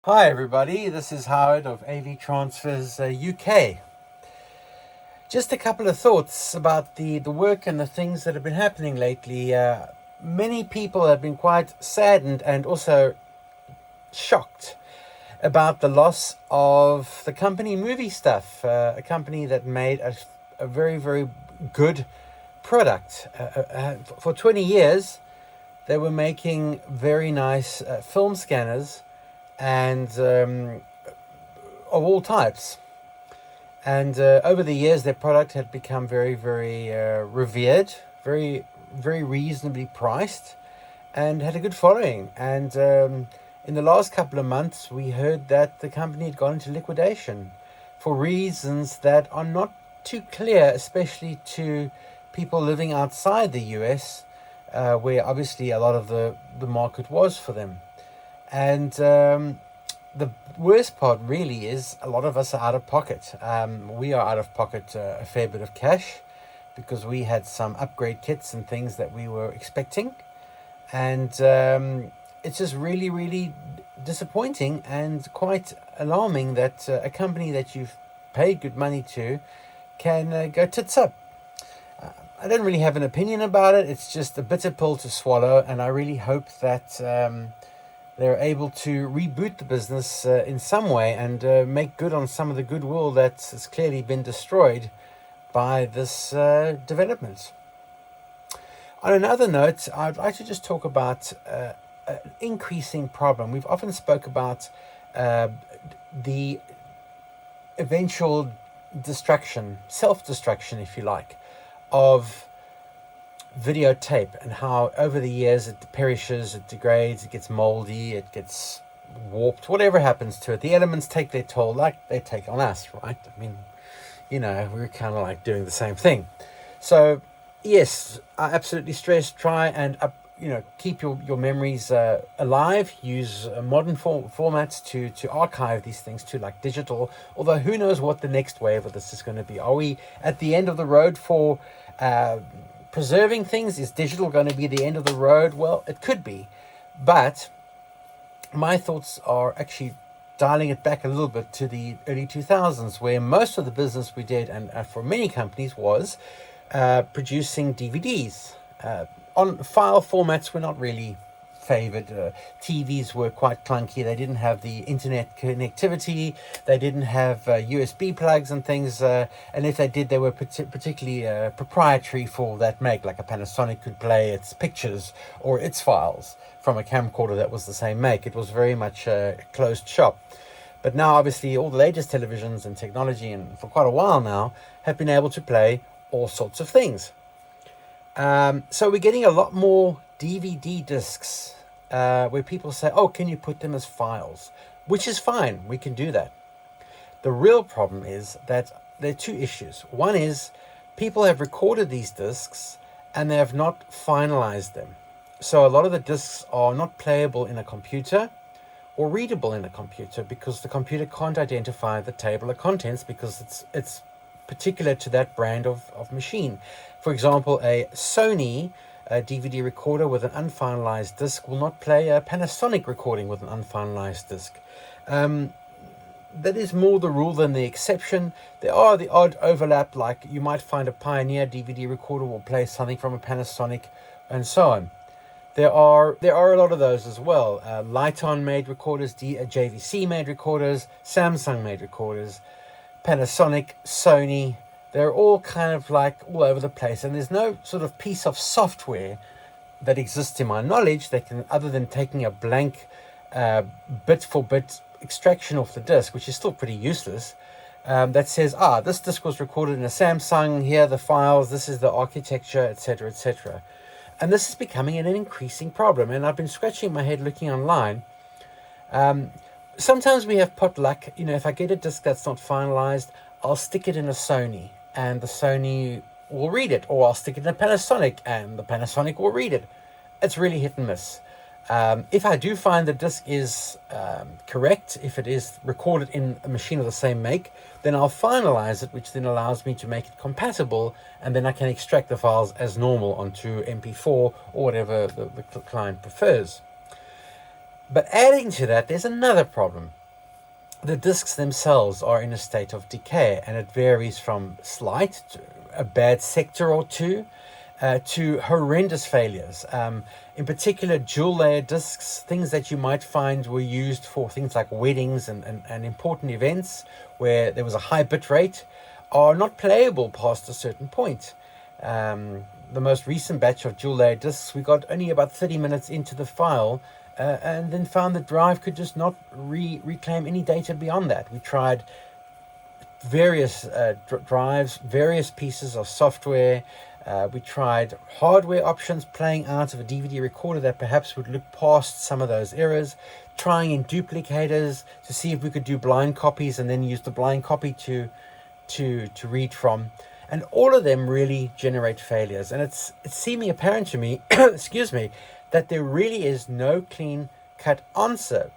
Hi everybody, this is Howard of AV Transfers UK. Just a couple of thoughts about the work and the things that have been happening lately. Many people have been quite saddened and also shocked about the loss of the company MovieStuff, a company that made a very, very good product. For 20 years, they were making very nice film scanners and of all types. And over the years, their product had become very, very revered, very, very reasonably priced, and had a good following. And in the last couple of months, we heard that the company had gone into liquidation for reasons that are not too clear, especially to people living outside the US, where obviously a lot of the market was for them. And the worst part really is a lot of us are out of pocket. We are out of pocket a fair bit of cash because we had some upgrade kits and things that we were expecting. And it's just really, really disappointing and quite alarming that a company that you've paid good money to can go tits up. I don't really have an opinion about it. It's just a bitter pill to swallow, and I really hope that they're able to reboot the business in some way and make good on some of the goodwill that has clearly been destroyed by this development. On another note, I'd like to just talk about an increasing problem. We've often spoke about the eventual destruction, self-destruction, if you like, of videotape, and how over the years it perishes, it degrades, it gets moldy, it gets warped, whatever happens to it. The elements take their toll like they take on us, right? I mean, we're kind of like doing the same thing. So yes, I absolutely stress, try and keep your memories alive. Use modern formats to archive these things to, like digital, although who knows what the next wave of this is going to be. Are we at the end of the road for preserving things? Is digital going to be the end of the road? Well, it could be, but my thoughts are actually dialing it back a little bit to the early 2000s, where most of the business we did, and for many companies, was producing DVDs. On file formats were not really favored. TVs were quite clunky. They didn't have the internet connectivity. They didn't have USB plugs and things. And if they did, they were particularly proprietary for that make. Like a Panasonic could play its pictures or its files from a camcorder that was the same make. It was very much a closed shop. But now, obviously, all the latest televisions and technology, and for quite a while now, have been able to play all sorts of things. So we're getting a lot more DVD discs where people say, oh, can you put them as files? Which is fine. We can do that. The real problem is that there are two issues. One is people have recorded these discs and they have not finalized them. So a lot of the discs are not playable in a computer or readable in a computer because the computer can't identify the table of contents because it's particular to that brand of machine. For example, a Sony DVD recorder with an unfinalized disc will not play a Panasonic recording with an unfinalized disc. That is more the rule than the exception. There are the odd overlap, like you might find a Pioneer DVD recorder will play something from a Panasonic, and so on. There are a lot of those as well. Lighton made recorders, JVC made recorders, Samsung made recorders, Panasonic, Sony. They're all kind of like all over the place, and there's no sort of piece of software that exists in my knowledge that can, other than taking a blank bit for bit extraction off the disc, which is still pretty useless, that says, this disc was recorded in a Samsung, here are the files, this is the architecture, etc., etc. And this is becoming an increasing problem, and I've been scratching my head looking online. Sometimes we have pot luck. If I get a disc that's not finalized, I'll stick it in a Sony and the Sony will read it, or I'll stick it in a Panasonic and the Panasonic will read it. It's really hit and miss. If I do find the disc is correct, if it is recorded in a machine of the same make, then I'll finalize it, which then allows me to make it compatible, and then I can extract the files as normal onto MP4 or whatever the client prefers. But adding to that, there's another problem. The discs themselves are in a state of decay, and it varies from slight, to a bad sector or two, to horrendous failures. In particular, dual layer discs, things that you might find were used for things like weddings and important events where there was a high bit rate, are not playable past a certain point. The most recent batch of dual layer discs, we got only about 30 minutes into the file, and then found the drive could just not reclaim any data beyond that. We tried various drives, various pieces of software. We tried hardware options, playing out of a DVD recorder that perhaps would look past some of those errors, trying in duplicators to see if we could do blind copies and then use the blind copy to read from. And all of them really generate failures. And it's seeming apparent to me, excuse me, that there really is no clean-cut answer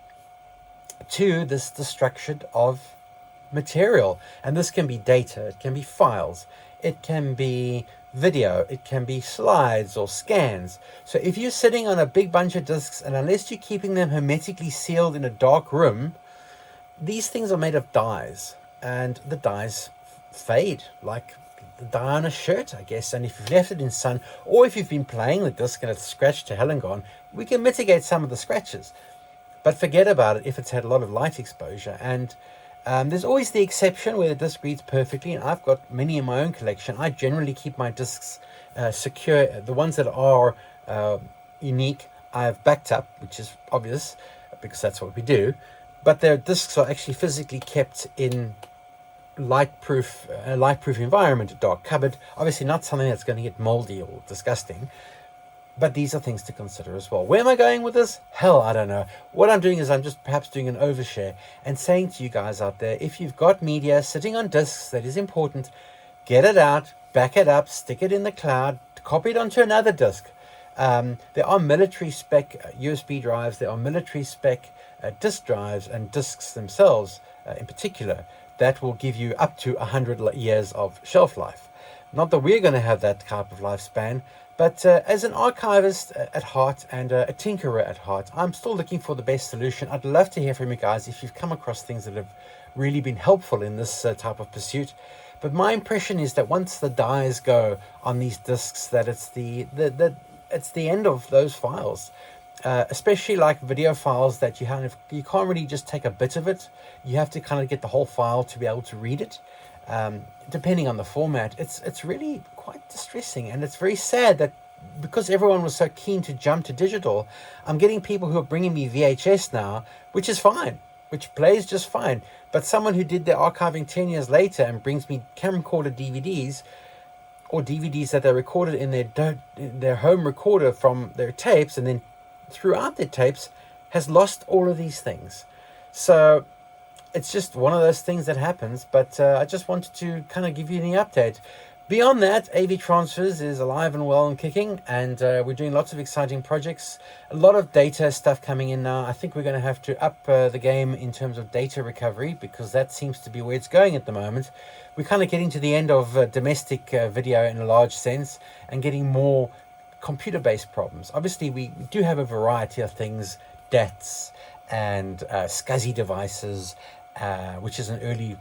to this destruction of material. And this can be data, it can be files, it can be video, it can be slides or scans. So if you're sitting on a big bunch of discs, and unless you're keeping them hermetically sealed in a dark room, these things are made of dyes, and the dyes fade like the dye on a shirt, I guess. And if you've left it in sun, or if you've been playing the disc and it's scratched to hell and gone, we can mitigate some of the scratches, but forget about it if it's had a lot of light exposure. And there's always the exception where the disc reads perfectly, and I've got many in my own collection. I generally keep my discs secure. The ones that are unique, I've backed up, which is obvious because that's what we do. But their discs are actually physically kept in lightproof environment, a dark cupboard. Obviously not something that's going to get moldy or disgusting. But these are things to consider as well. Where am I going with this? Hell, I don't know. What I'm doing is I'm just perhaps doing an overshare and saying to you guys out there, if you've got media sitting on discs that is important, get it out, back it up, stick it in the cloud, copy it onto another disc. There are military spec USB drives, there are military spec disk drives and discs themselves in particular that will give you up to 100 years of shelf life. Not that we're going to have that type of lifespan, but as an archivist at heart and a tinkerer at heart, I'm still looking for the best solution. I'd love to hear from you guys if you've come across things that have really been helpful in this type of pursuit. But my impression is that once the dyes go on these discs, that it's the end of those files. Especially like video files that you can't really just take a bit of it. You have to kind of get the whole file to be able to read it. Depending on the format, it's really quite distressing, and it's very sad that because everyone was so keen to jump to digital, I'm getting people who are bringing me VHS now, which is fine, which plays just fine. But someone who did their archiving 10 years later and brings me camcorder DVDs, or DVDs that they recorded in their home recorder from their tapes, and then throughout their tapes, has lost all of these things. So it's just one of those things that happens. But I just wanted to kind of give you the update. Beyond that, AV Transfers is alive and well and kicking, and we're doing lots of exciting projects. A lot of data stuff coming in now. I think we're going to have to up the game in terms of data recovery, because that seems to be where it's going at the moment. We're kind of getting to the end of domestic video in a large sense, and getting more computer-based problems. Obviously, we do have a variety of things, DATs and SCSI devices, which is an early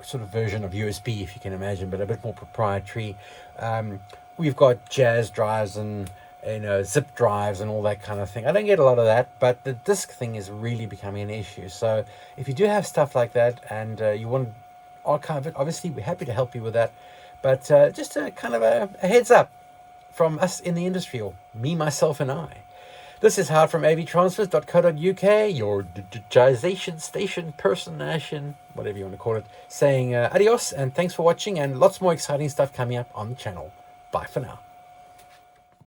sort of version of USB, if you can imagine, but a bit more proprietary. We've got jazz drives and zip drives and all that kind of thing. I don't get a lot of that, but the disk thing is really becoming an issue. So if you do have stuff like that and you want to archive it, obviously we're happy to help you with that. But just a kind of a heads up from us in the industry, or me, myself, and I. This is Howard from avtransfers.co.uk, your digitization station personation, whatever you want to call it, saying adios and thanks for watching, and lots more exciting stuff coming up on the channel. Bye for now.